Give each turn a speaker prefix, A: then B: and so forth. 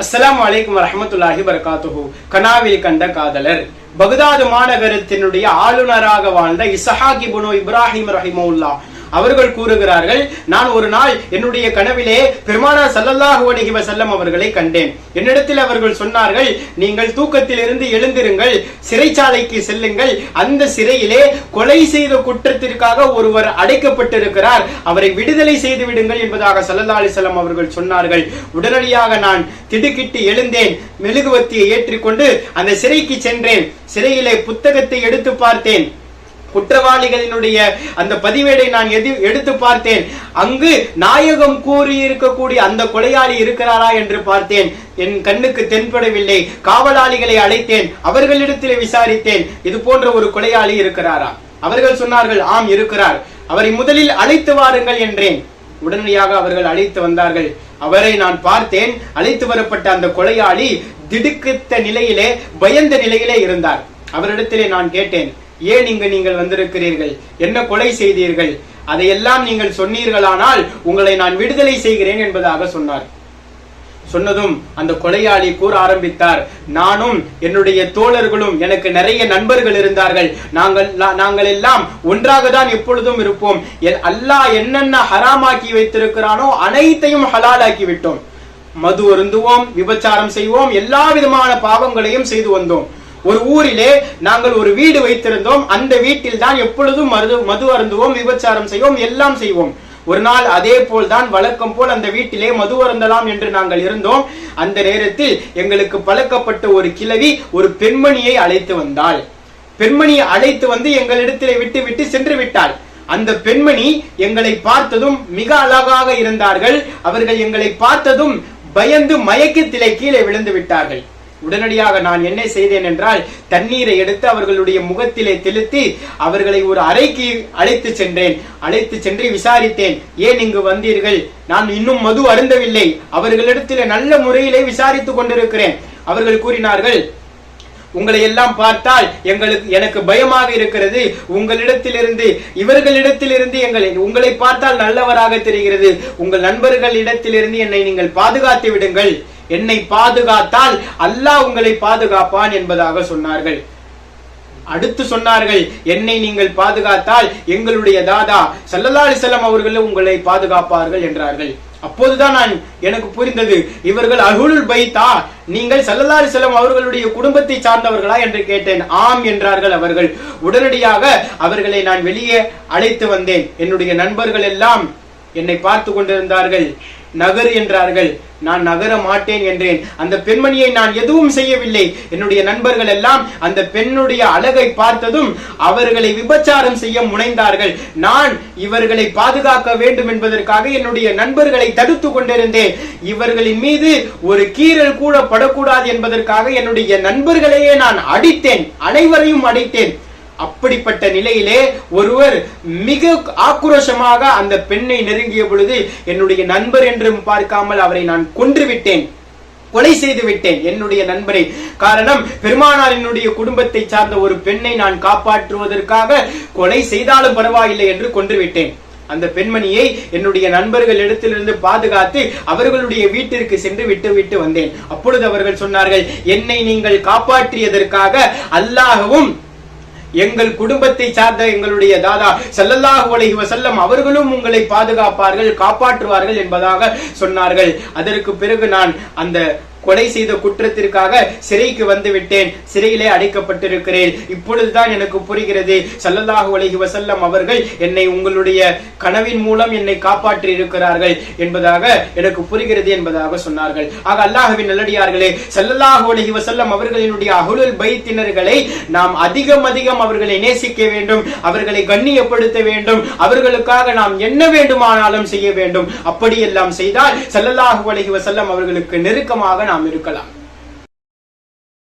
A: அஸ்ஸலாமு அலைக்கும் வரஹ்மத்துல்லாஹி வபரகாத்துஹு. கனாவில் கண்ட காதலர் பக்தாது மாநகரத்தினுடைய ஆளுநராக வாழ்ந்த இஸ்ஹாக் இப்னு இப்ராஹிம் ரஹிமஹுல்லாஹ் அவர்கள் கூறுகிறார்கள், நான் ஒரு நாள் என்னுடைய கனவிலே பெருமானார் ஸல்லல்லாஹு அலைஹி வஸல்லம் அவர்களை கண்டேன். என்னிடத்தில் அவர்கள் சொன்னார்கள், நீங்கள் தூக்கத்தில் இருந்து எழுந்திருங்கள், சிறைச்சாலைக்கு செல்லுங்கள், அந்த சிறையிலே கொலை செய்த குற்றத்திற்காக ஒருவர் அடைக்கப்பட்டிருக்கிறார், அவரை விடுதலை செய்து விடுங்கள் என்பதாக ஸல்லல்லாஹு அலைஹி வஸல்லம் அவர்கள் சொன்னார்கள். உடனடியாக நான் திடுக்கிட்டு எழுந்தேன், மெழுகுவர்த்தியை ஏற்றிக்கொண்டு அந்த சிறைக்கு சென்றேன். சிறையிலே புத்தகத்தை எடுத்து பார்த்தேன், குற்றவாளிகளினுடைய அந்த பதிவேடை நான் எடுத்து பார்த்தேன். அங்கு நாயகம் கூறி இருக்கக்கூடிய அந்த கொலையாளி இருக்கிறாரா என்று பார்த்தேன். என் கண்ணுக்கு தென்படவில்லை. காவலாளிகளை அழைத்தேன், அவர்களிடத்தில் விசாரித்தேன், இது போன்ற ஒரு கொலையாளி இருக்கிறாரா? அவர்கள் சொன்னார்கள், ஆம் இருக்கிறார், அவரை முதலில் அழைத்து வாருங்கள் என்றேன். உடனடியாக அவர்கள் அழைத்து வந்தார்கள். அவரை நான் பார்த்தேன். அழைத்து வரப்பட்ட அந்த கொலையாளி திடுக்கிட்ட நிலையிலே, பயந்த நிலையிலே இருந்தார். அவரிடத்திலே நான் கேட்டேன், ஏன் இங்கு நீங்கள் வந்திருக்கிறீர்கள்? என்ன கொலை செய்தீர்கள்? அதையெல்லாம் நீங்கள் சொன்னீர்களானால் உங்களை நான் விடுதலை செய்கிறேன் என்பதாக சொன்னார். சொன்னதும் அந்த கொலையாளி கூற ஆரம்பித்தார், நானும் என்னுடைய தோழர்களும், எனக்கு நிறைய நண்பர்கள் இருந்தார்கள், நாங்கள் எல்லாம் ஒன்றாக தான் எப்பொழுதும் இருப்போம். அல்லாஹ் என்னென்ன ஹராமாக்கி வைத்திருக்கிறானோ அனைத்தையும் ஹலாலாக்கி விட்டோம். மது அருந்துவோம், விபச்சாரம் செய்வோம், எல்லா விதமான பாவங்களையும் செய்து வந்தோம். ஒரு ஊரிலே நாங்கள் ஒரு வீடு வைத்திருந்தோம். அந்த வீட்டில் தான் எப்பொழுதும் மது அருந்துவோம், விபச்சாரம் செய்வோம், எல்லாம் செய்வோம். ஒரு நாள் அதே போல் தான் வழக்கம் போல் அந்த வீட்டிலே மது அருந்தலாம் என்று நாங்கள் இருந்தோம். அந்த நேரத்தில் எங்களுக்கு பழக்கப்பட்ட ஒரு கிழவி ஒரு பெண்மணியை அழைத்து வந்தாள். பெண்மணியை அழைத்து வந்து எங்களிடத்திலே விட்டு விட்டு சென்று விட்டாள். அந்த பெண்மணி எங்களை பார்த்ததும் மிக அழகாக இருந்தார்கள். அவர்கள் எங்களை பார்த்ததும் பயந்து மயக்கத்திலே கீழே விழுந்து விட்டார்கள். உடனடியாக நான் என்ன செய்தேன் என்றால், தண்ணீரை எடுத்து அவர்களுடைய முகத்திலே தெளித்து அவர்களை ஒரு அறைக்கு அழைத்து சென்றேன். அழைத்து சென்று விசாரித்தேன், ஏன் இங்கு வந்தீர்கள்? நான் இன்னும் மது அருந்தவில்லை. அவர்களிடத்திலே நல்ல முறையிலே விசாரித்துக் கொண்டிருக்கிறேன். அவர்கள் கூறினார்கள், உங்களை எல்லாம் பார்த்தால் எனக்கு பயமாக இருக்கிறது. உங்களிடத்திலிருந்து இவர்களிடத்திலிருந்து உங்களை பார்த்தால் நல்லவராக தெரிகிறது. உங்கள் நண்பர்களிடத்திலிருந்து என்னை நீங்கள் பாதுகாத்து விடுங்கள். என்னை பாதுகாத்தால் அல்லாஹ் உங்களை பாதுகாப்பான் என்பதாக சொன்னார்கள். அடுத்து சொன்னார்கள், என்னை நீங்கள் பாதுகாத்தால் எங்களுடைய தாதா ஸல்லல்லாஹு அலைஹி வஸல்லம் அவர்கள் உங்களை பாதுகாப்பார்கள் என்றார்கள். அப்போதுதான் எனக்கு புரிந்தது, இவர்கள் அஹ்லுல் பைத்தா, நீங்கள் ஸல்லல்லாஹு அலைஹி வஸல்லம் அவர்களுடைய குடும்பத்தை சார்ந்தவர்களா என்று கேட்டேன். ஆம் என்றார்கள் அவர்கள். உடனடியாக அவர்களை நான் வெளியே அழைத்து வந்தேன். என்னுடைய நண்பர்கள் எல்லாம் என்னை பார்த்து கொண்டிருந்தார்கள். நகர் என்றார்கள். நான் நகர மாட்டேன் என்றேன். அந்த பெண்மணியை நான் எதுவும் செய்யவில்லை. என்னுடைய நண்பர்கள் எல்லாம் அந்த பெண்ணுடைய அழகை பார்த்ததும் அவர்களை விபச்சாரம் செய்ய முனைந்தார்கள். நான் இவர்களை பாதுகாக்க வேண்டும் என்பதற்காக என்னுடைய நண்பர்களை தடுத்து கொண்டிருந்தேன். இவர்களின் மீது ஒரு கீறல் கூட படக்கூடாது என்பதற்காக என்னுடைய நண்பர்களையே நான் அடித்தேன், அனைவரையும் அடித்தேன். அப்படிப்பட்ட நிலையிலே ஒருவர் மிக ஆக்ரோஷமாக அந்த பெண்ணை நெருங்கிய பொழுது என்னுடைய நண்பர் என்றும் பார்க்காமல் அவரை நான் கொன்றுவிட்டேன், கொலை செய்து விட்டேன் என்னுடைய நண்பரை. காரணம், பெருமானாரினுடைய குடும்பத்தை சார்ந்த ஒரு பெண்ணை நான் காப்பாற்றுவதற்காக கொலை செய்தாலும் பரவாயில்லை என்று கொன்றுவிட்டேன். அந்த பெண்மணியை என்னுடைய நண்பர்கள் இடத்திலிருந்து பாதுகாத்து அவர்களுடைய வீட்டிற்கு சென்று விட்டு வந்தேன். அப்பொழுது அவர்கள் சொன்னார்கள், என்னை நீங்கள் காப்பாற்றியதற்காக அல்லாஹ்வும் எங்கள் குடும்பத்தை சார்ந்த எங்களுடைய தாதா ஸல்லல்லாஹு அலைஹி வஸல்லம் அவர்களும் உங்களை பாதுகாப்பார்கள், காப்பாற்றுவார்கள் என்பதாக சொன்னார்கள். அதற்கு பிறகு நான் அந்த கொலை செய்த குற்றத்திற்காக சிறைக்கு வந்து விட்டேன். சிறையிலே அடைக்கப்பட்டிருக்கிறேன். இப்பொழுதுதான் எனக்கு புரிகிறது, ஸல்லல்லாஹு அலைஹி வஸல்லம் அவர்கள் என்னை உங்களுடைய கனவின் மூலம் என்னை காப்பாற்றி இருக்கிறார்கள் என்பதாக எனக்கு புரிகிறது என்பதாக சொன்னார்கள். ஆக அல்லாஹ்வின் நல்லடியார்களே, ஸல்லல்லாஹு அலைஹி வஸல்லம் அவர்களினுடைய அஹ்லுல் பைத்தினர்களை நாம் அதிகம் அவர்களை நேசிக்க வேண்டும், அவர்களை கண்ணியப்படுத்த வேண்டும், அவர்களுக்காக நாம் என்ன வேண்டுமானாலும் செய்ய வேண்டும். அப்படியெல்லாம் செய்தால் ஸல்லல்லாஹு அலைஹி வஸல்லம் அவர்களுக்கு நெருக்கமாக நாம் இருக்கலாம்.